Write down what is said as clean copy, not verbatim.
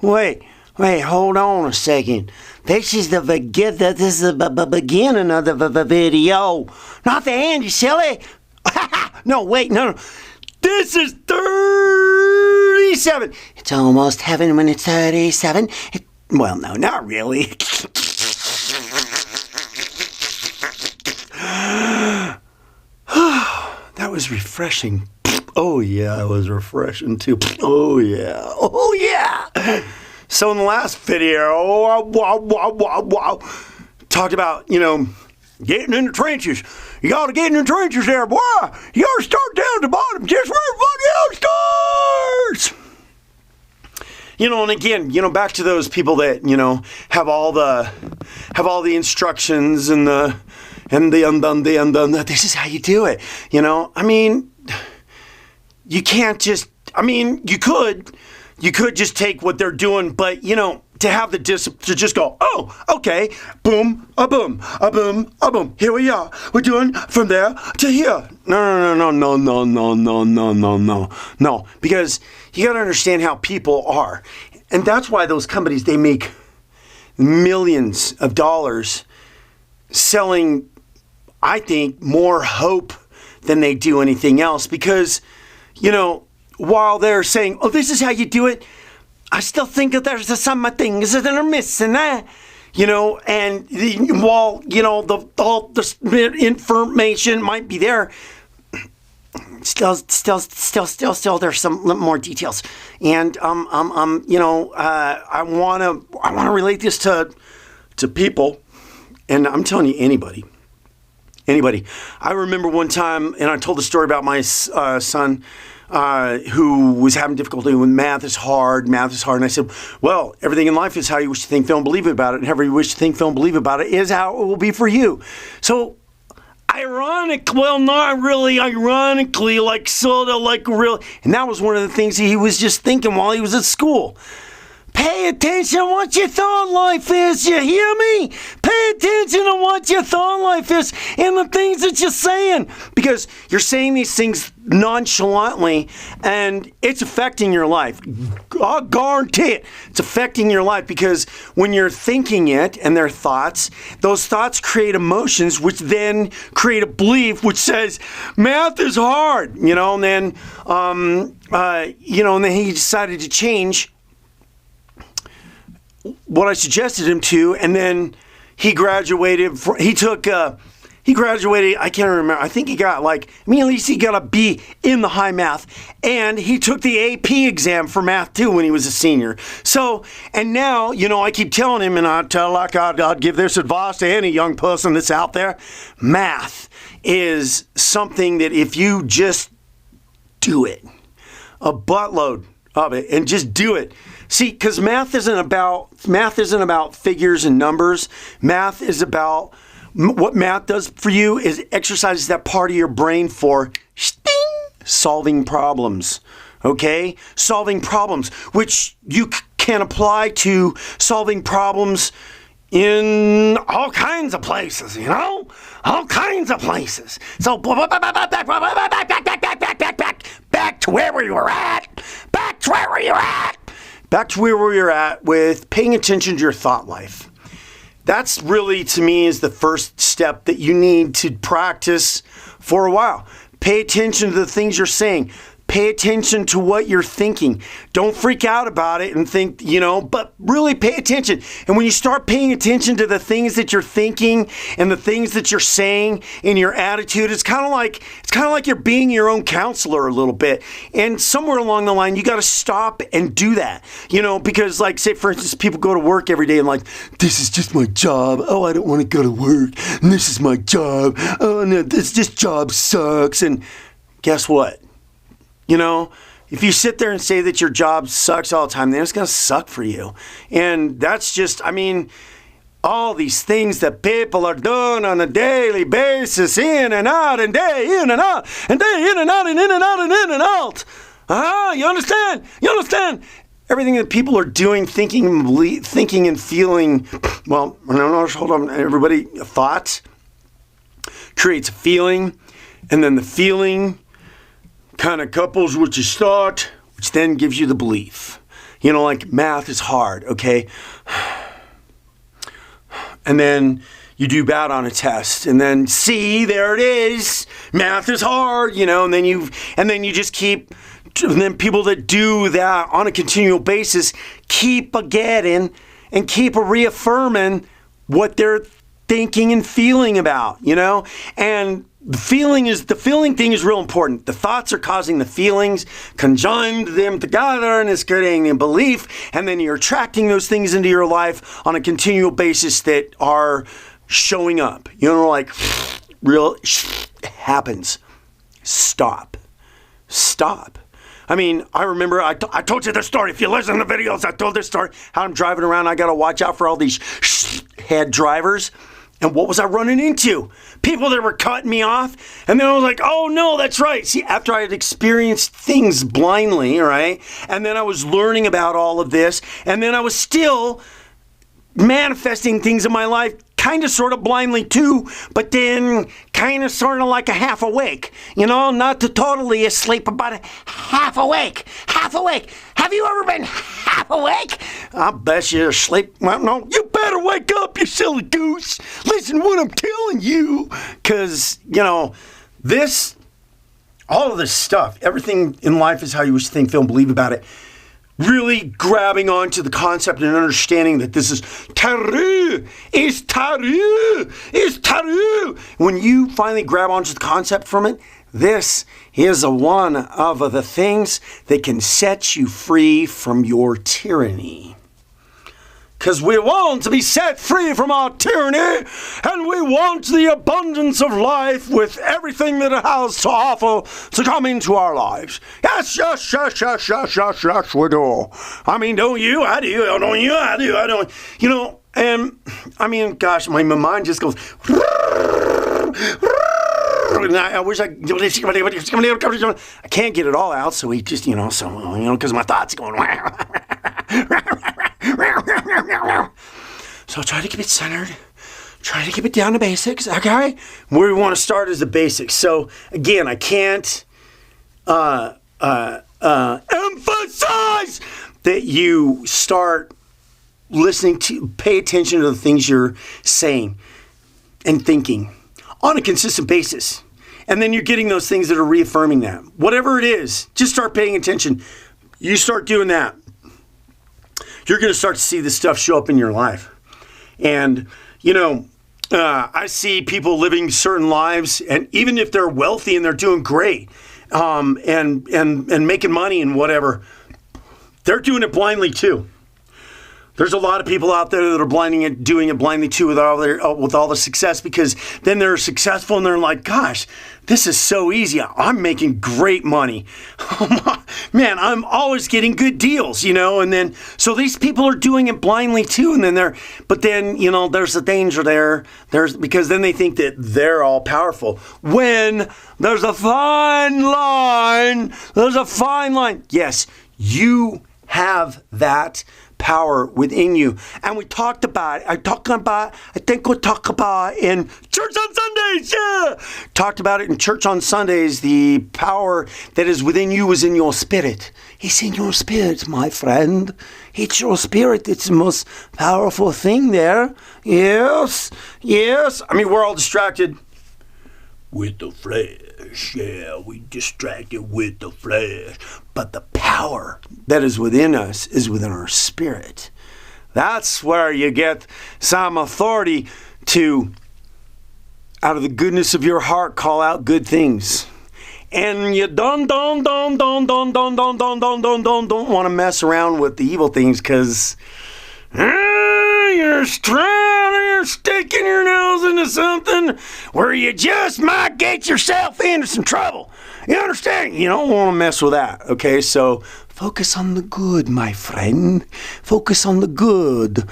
Wait, hold on a second. This is the beginning of the video, not the end, you silly. No. This is 37. It's almost heaven when it's 37. Well, no, not really. That was refreshing. Oh, yeah, it was refreshing, too. Oh, yeah. So in the last video, talked about, getting in the trenches. You got to get in the trenches there, boy. You got to start down at the bottom, just where everybody else starts. And again, back to those people that, have all the instructions and the undone. This is how you do it. You can't just, you could just take what they're doing, but, to have the discipline to just go, oh, okay, boom, a boom, a boom, a boom. Here we are. We're doing from there to here. No. No, because you got to understand how people are. And that's why those companies, they make millions of dollars selling, I think, more hope than they do anything else. Because, while they're saying, oh, this is how you do it, I still think that there's some things that are missing, and while, all the information might be there, still, there's some more details. And, I want to relate this to people, and I'm telling you, anybody. I remember one time, and I told the story about my son, who was having difficulty with math is hard. And I said, well, everything in life is how you wish to think, feel, and believe about it. And however you wish to think, feel, and believe about it is how it will be for you. So, ironically, like sort of like real. And that was one of the things he was just thinking while he was at school. Pay attention to what your thought life is, you hear me? Pay attention to what your thought life is and the things that you're saying. Because you're saying these things nonchalantly and it's affecting your life. I guarantee it. It's affecting your life because when you're thinking it and their thoughts, those thoughts create emotions which then create a belief which says, math is hard, and then, and then he decided to change what I suggested him to, and then he graduated. He graduated, I can't remember. I think he got at least he got a B in the high math. And he took the AP exam for math too when he was a senior. So, and now, I keep telling him, and I'd give this advice to any young person that's out there. Math is something that if you just do it, a buttload of it, and just do it. See, because math isn't about figures and numbers. Math is about, what math does for you is exercises that part of your brain for solving problems. Okay? Solving problems, which you can apply to solving problems in all kinds of places, all kinds of places. So back to where we were at. Back to where we were at with paying attention to your thought life. That's really, to me, is the first step that you need to practice for a while. Pay attention to the things you're saying. Pay attention to what you're thinking. Don't freak out about it and think, but really pay attention. And when you start paying attention to the things that you're thinking and the things that you're saying in your attitude, it's kind of like you're being your own counselor a little bit. And somewhere along the line, you got to stop and do that. Because say, for instance, people go to work every day and this is just my job. Oh, I don't want to go to work. And this is my job. Oh, no, this job sucks. And guess what? If you sit there and say that your job sucks all the time, then it's going to suck for you. And that's just, all these things that people are doing on a daily basis, in and out, and day in and out, and day in and out, and in and out, and in and out. You understand? Everything that people are doing, thinking and feeling, hold on, everybody, thoughts creates a feeling, and then the feeling kind of couples with your thought, which then gives you the belief. You know, like math is hard, okay? And then you do bad on a test, and then see, there it is. Math is hard, you know, and then you just keep, and then people that do that on a continual basis keep getting and keep reaffirming what they're thinking and feeling about, you know? And the feeling thing is real important. The thoughts are causing the feelings, conjoined them together, and it's creating a belief, and then you're attracting those things into your life on a continual basis that are showing up. You know, like, real happens. Stop. I mean, I remember I told you this story. If you listen to the videos, I told this story, how I'm driving around. I got to watch out for all these head drivers. And what was I running into? People that were cutting me off. And then I was like, oh, no, that's right. See, after I had experienced things blindly, right? And then I was learning about all of this. And then I was still manifesting things in my life kind of sort of blindly too, but then kind of sort of like a half awake, you know, not totally asleep, but half awake. Have you ever been half awake? I bet you're asleep. Well, no, you better wake up, you silly goose. Listen to what I'm telling you, because, you know, all of this stuff, everything in life is how you wish, think, feel, and believe about it. Really grabbing onto the concept and understanding that this is taru. It's taru. It's taru. When you finally grab onto the concept from it, this is one of the things that can set you free from your tyranny. Because we want to be set free from our tyranny, and we want the abundance of life with everything that it has to offer to come into our lives. Yes, we do. I mean, don't you? I do. Don't you? I do. I don't. You know, and I mean, gosh, my mind just goes. I wish I can't get it all out, so we just, you know, because my thoughts are going. So try to keep it centered. Try to keep it down to basics, okay? Where we want to start is the basics. So again, I can't emphasize that you start listening to, pay attention to the things you're saying and thinking on a consistent basis. And then you're getting those things that are reaffirming that. Whatever it is, just start paying attention. You start doing that. You're going to start to see this stuff show up in your life. And, you know, I see people living certain lives, and even if they're wealthy and they're doing great, and making money and whatever, they're doing it blindly too. There's a lot of people out there that are doing it blindly too with all the success, because then they're successful and they're like, gosh, this is so easy. I'm making great money. Man, I'm always getting good deals, you know, and then, so these people are doing it blindly too. And then but then, you know, there's a danger there. Because then they think that they're all powerful. When there's a fine line. Yes, you have that power within you. And we talked about, I think we'll talk about in church on Sundays, talked about it in church on Sundays, the power that is within you is in your spirit. It's in your spirit, my friend. It's your spirit. It's the most powerful thing there. Yes. I mean, we're all distracted with the flesh. Yeah, we distracted with the flesh. But the power that is within us is within our spirit. That's where you get some authority to, out of the goodness of your heart, call out good things. And you don't want to mess around with the evil things, because you're sticking your nose into something where you just might get yourself into some trouble. You understand? You don't want to mess with that, okay? So focus on the good, my friend. Focus on the good.